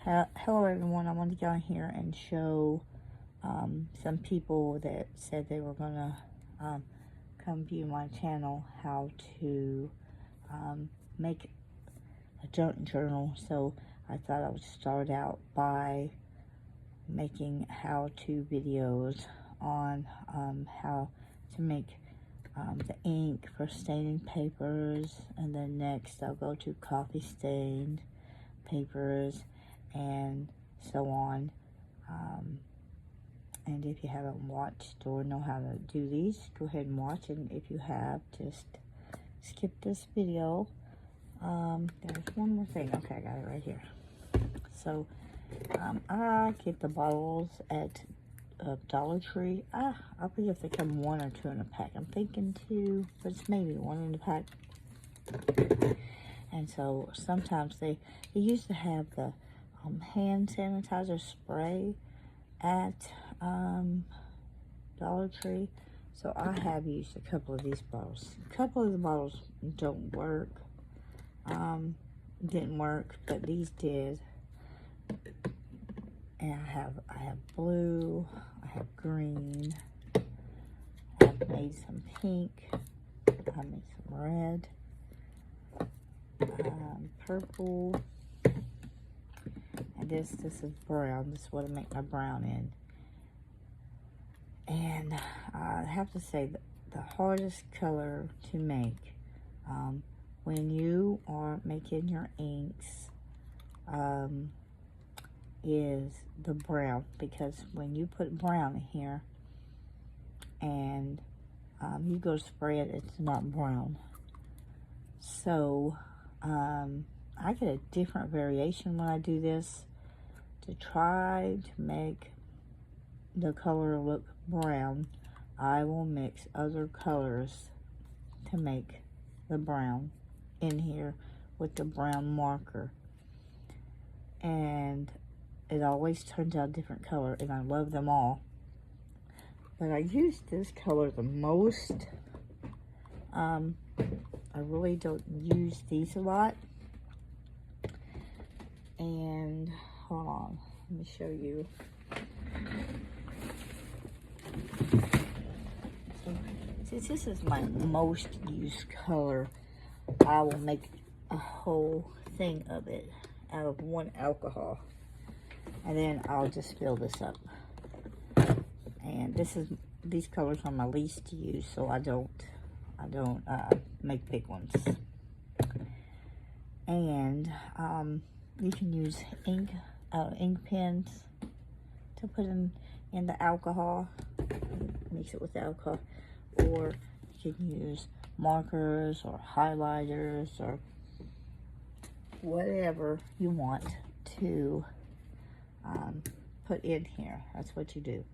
Hello everyone, I wanted to go in here and show some people that said they were gonna come view my channel how to make a junk journal. So I thought I would start out by making how-to videos on how to make the ink for staining papers, and then next I'll go to coffee stained papers and so on. And if you haven't watched or know how to do these, go ahead and watch, and if you have, just skip this video. There's one more thing. Okay, I got it right here. So I get the bottles at Dollar Tree. I forget if they come 1 or 2 in a pack. I'm thinking 2, but it's maybe 1 in a pack. And so sometimes they used to have the hand sanitizer spray at Dollar Tree. So I have used a couple of these bottles. A couple of the bottles don't work. Didn't work, but these did. And I have blue, I have green, I've made some pink, I made some red, purple, and this is brown. This is what I make my brown in. And I have to say that the hardest color to make when you are making your inks is the brown, because when you put brown in here and you go spray it, it's not brown. So I get a different variation when I do this to try to make the color look brown. I will mix other colors to make the brown in here with the brown marker, and it always turns out a different color, and I love them all. But I use this color the most. I really don't use these a lot. And hold on, let me show you. So, since this is my most used color, I will make a whole thing of it out of 1 alcohol. And then I'll just fill this up. And these colors are my least used, so I don't make big ones. And you can use ink pens to put in the alcohol. Mix it with the alcohol, or you can use markers or highlighters or whatever you want to put in here. That's what you do.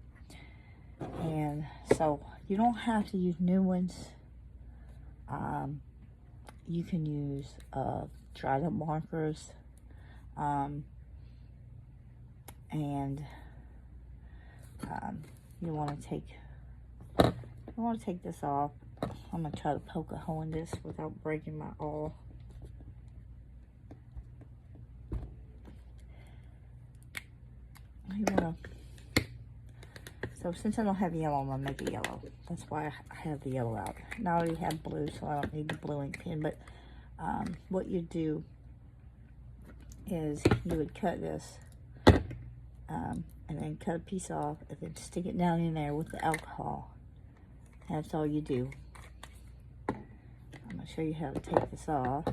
And so you don't have to use new ones. You can use dried up markers, and you want to take this off. I'm gonna try to poke a hole in this without breaking my awl. So since I don't have yellow, I'm gonna make it yellow. That's why I have the yellow out. And I already have blue, so I don't need the blue ink pen. But what you do is you would cut this, and then cut a piece off, and then stick it down in there with the alcohol. That's all you do. I'm gonna show you how to take this off.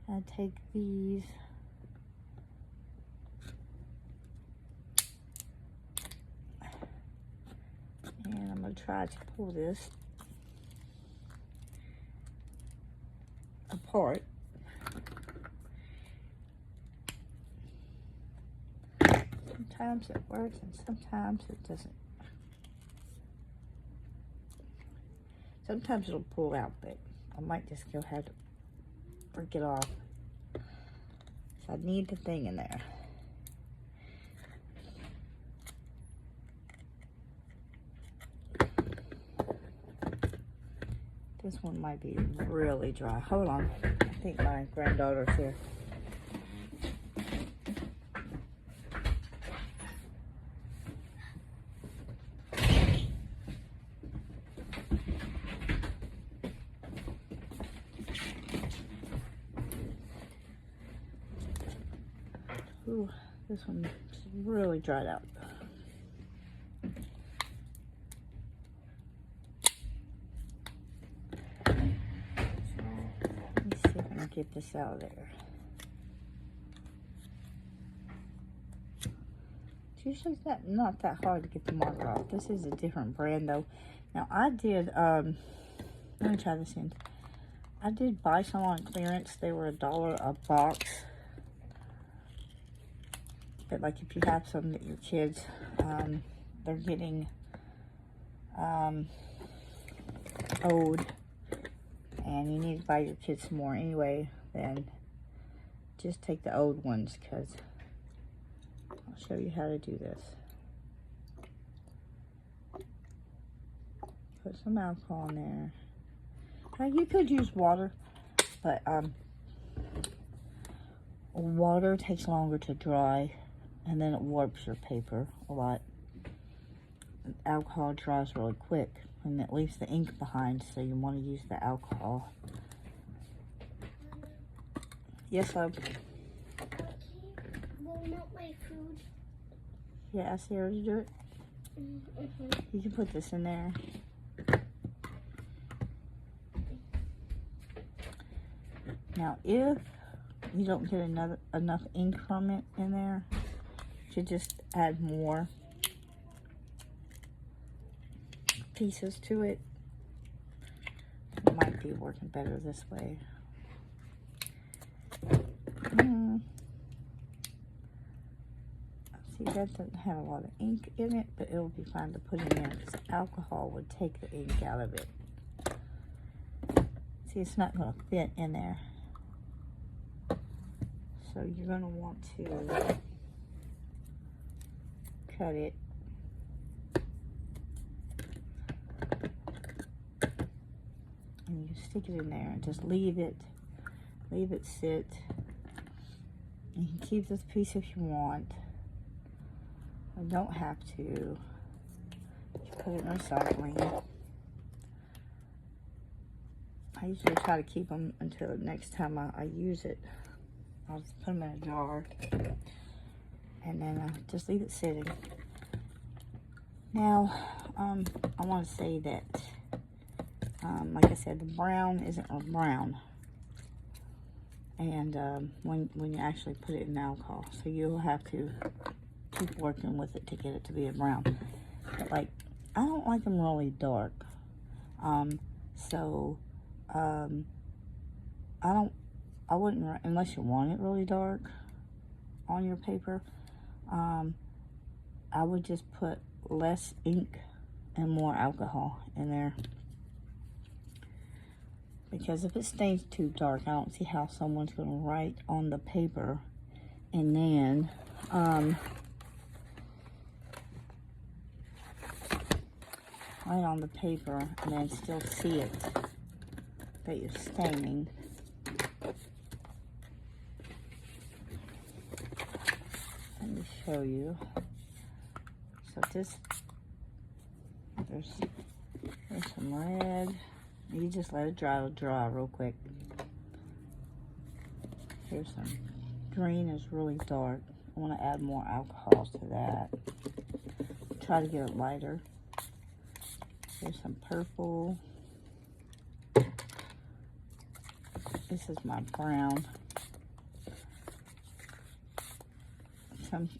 I take these. And I'm going to try to pull this apart. Sometimes it works and sometimes it doesn't. Sometimes it'll pull out, but I might just go ahead and break it off. So I need the thing in there. This one might be really dry. Hold on. I think my granddaughter's here. Ooh, this one's really dried out. Let me see if I can get this out of there. It's usually not that hard to get the marker off. This is a different brand though. Now I did, let me try this in. I did buy some on clearance. They were $1 a box. But like if you have some that your kids, they're getting old and you need to buy your kids some more anyway, then just take the old ones, because I'll show you how to do this. Put some alcohol in there. Now you could use water, but water takes longer to dry and then it warps your paper a lot. Alcohol dries really quick and it leaves the ink behind, so you want to use the alcohol. Yes, love? Well, not my food. Yeah, I see her to do it. You can put this in there. Now, if you don't get enough ink from it in there, you should just add more pieces to it. It might be working better this way. See, that doesn't have a lot of ink in it, but it'll be fine to put in there because alcohol would take the ink out of it. See, it's not going to fit in there. So you're going to want to cut it. And you stick it in there and just leave it sit. You can keep this piece if you want. You don't have to. Just put it in recycling. I usually try to keep them until next time I use it. I'll just put them in a jar and then just leave it sitting. Now, I want to say that, like I said, the brown isn't a brown. And when you actually put it in alcohol, so you'll have to keep working with it to get it to be a brown. But like, I don't like them really dark. I wouldn't, unless you want it really dark on your paper, I would just put less ink and more alcohol in there. Because if it stains too dark, I don't see how someone's going to write on the paper and then write on the paper and then still see it that you're staining. Let me show you. So there's some red. You just let it dry real quick. Here's some green is really dark. I want to add more alcohol to that. Try to get it lighter. Here's some purple. This is my brown.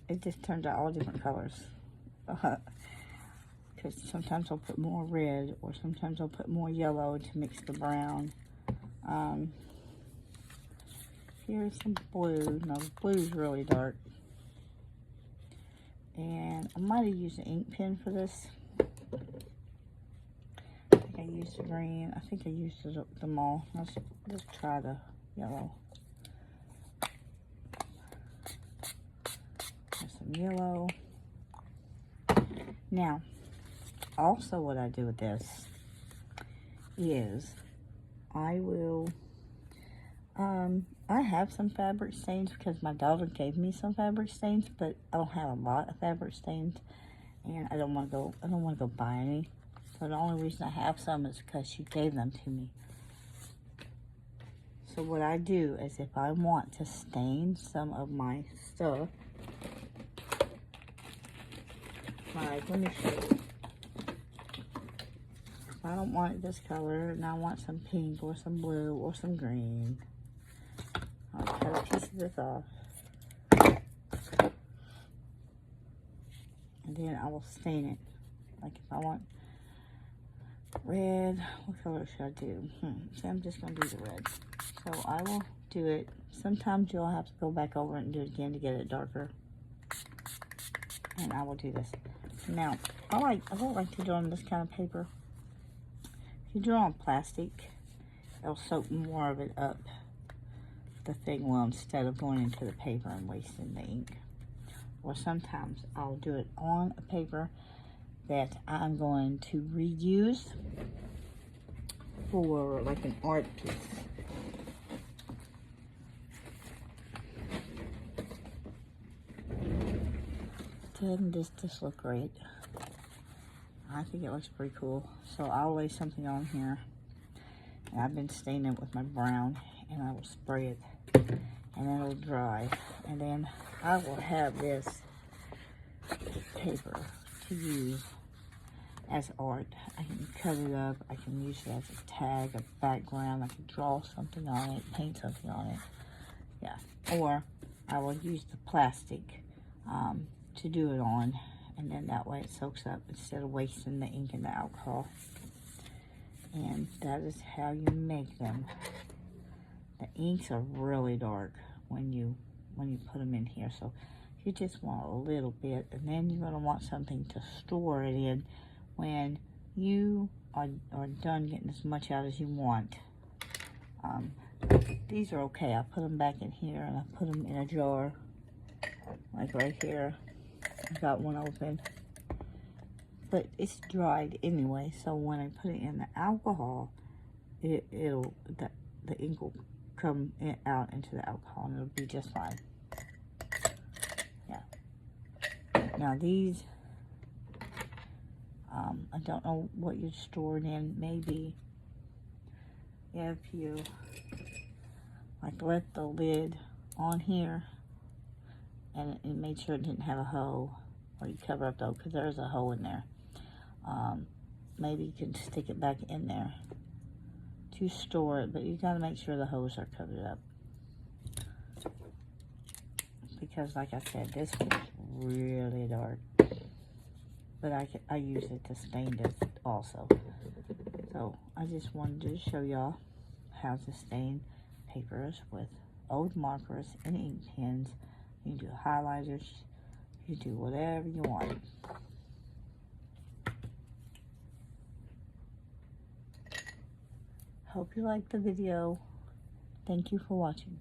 It just turns out all different colors. Because sometimes I'll put more red or sometimes I'll put more yellow to mix the brown. Here's some blue. Now the blue's really dark. And I might have used an ink pen for this. I think I used the green. I think I used them all. Let's try the yellow. There's some yellow. Now, also what I do with this is I will, I have some fabric stains because my daughter gave me some fabric stains, but I don't have a lot of fabric stains and I don't want to go buy any. So the only reason I have some is because she gave them to me. So what I do is if I want to stain some of my stuff, like, let me show you. If I don't want it this color and I want some pink or some blue or some green, I'll cut a piece of this off. And then I will stain it. Like if I want red, what color should I do? See, I'm just going to do the red. So I will do it. Sometimes you'll have to go back over it and do it again to get it darker. And I will do this. Now, I don't like to draw on this kind of paper. If you draw on plastic, it'll soak more of it up the thing will, instead of going into the paper and wasting the ink. Or sometimes I'll do it on a paper that I'm going to reuse for like an art piece. Doesn't this look great? I think it looks pretty cool. So I'll lay something on here. And I've been staining it with my brown, and I will spray it, and then it'll dry. And then I will have this paper to use as art. I can cut it up. I can use it as a tag, a background. I can draw something on it, paint something on it. Yeah. Or I will use the plastic to do it on, and then that way it soaks up instead of wasting the ink and the alcohol. And that is how you make them. The inks are really dark when you put them in here, so you just want a little bit, and then you're going to want something to store it in when you are done getting as much out as you want. These are okay. I put them back in here, and I put them in a jar, like right here. I got one open, but it's dried anyway, so when I put it in the alcohol, the ink will come out into the alcohol, and it'll be just fine. Yeah. Now these, I don't know what you're stored in. Maybe if you like left the lid on here and made sure it didn't have a hole, or you cover up though, because there's a hole in there. Maybe you can stick it back in there to store it, but you got to make sure the holes are covered up, because like I said, this was really dark, but I use it to stain this also. So I just wanted to show y'all how to stain papers with old markers and ink pens. You can do highlighters, you do whatever you want. Hope you liked the video. Thank you for watching.